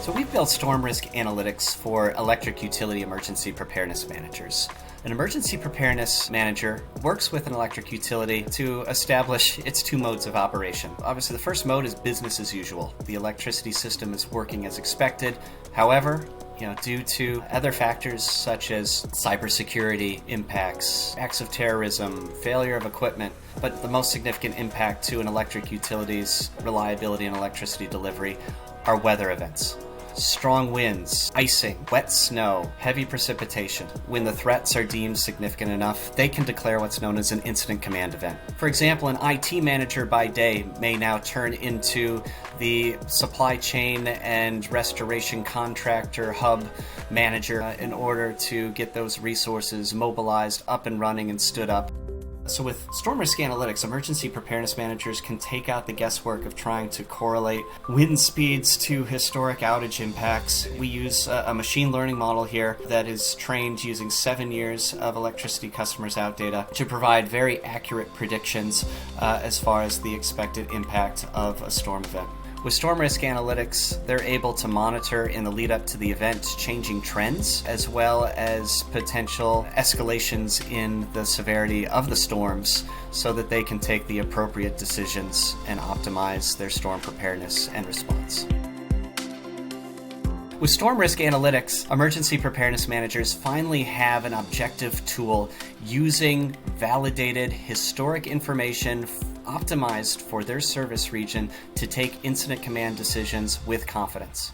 So we've built storm risk analytics for electric utility emergency preparedness managers. An emergency preparedness manager works with an electric utility to establish its two modes of operation. Obviously, the first mode is business as usual. The electricity system is working as expected. However, due to other factors such as cybersecurity impacts, acts of terrorism, failure of equipment, but the most significant impact to an electric utility's reliability and electricity delivery are weather events. Strong winds, icing, wet snow, heavy precipitation. When the threats are deemed significant enough, they can declare what's known as an incident command event. For example, an IT manager by day may now turn into the supply chain and restoration contractor hub manager in order to get those resources mobilized, up and running, and stood up. So with storm risk analytics, emergency preparedness managers can take out the guesswork of trying to correlate wind speeds to historic outage impacts. We use a machine learning model here that is trained using 7 years of electricity customers out data to provide very accurate predictions as far as the expected impact of a storm event. With storm risk analytics, they're able to monitor in the lead up to the event changing trends, as well as potential escalations in the severity of the storms so that they can take the appropriate decisions and optimize their storm preparedness and response. With storm risk analytics, emergency preparedness managers finally have an objective tool using validated historic information optimized for their service region to take incident command decisions with confidence.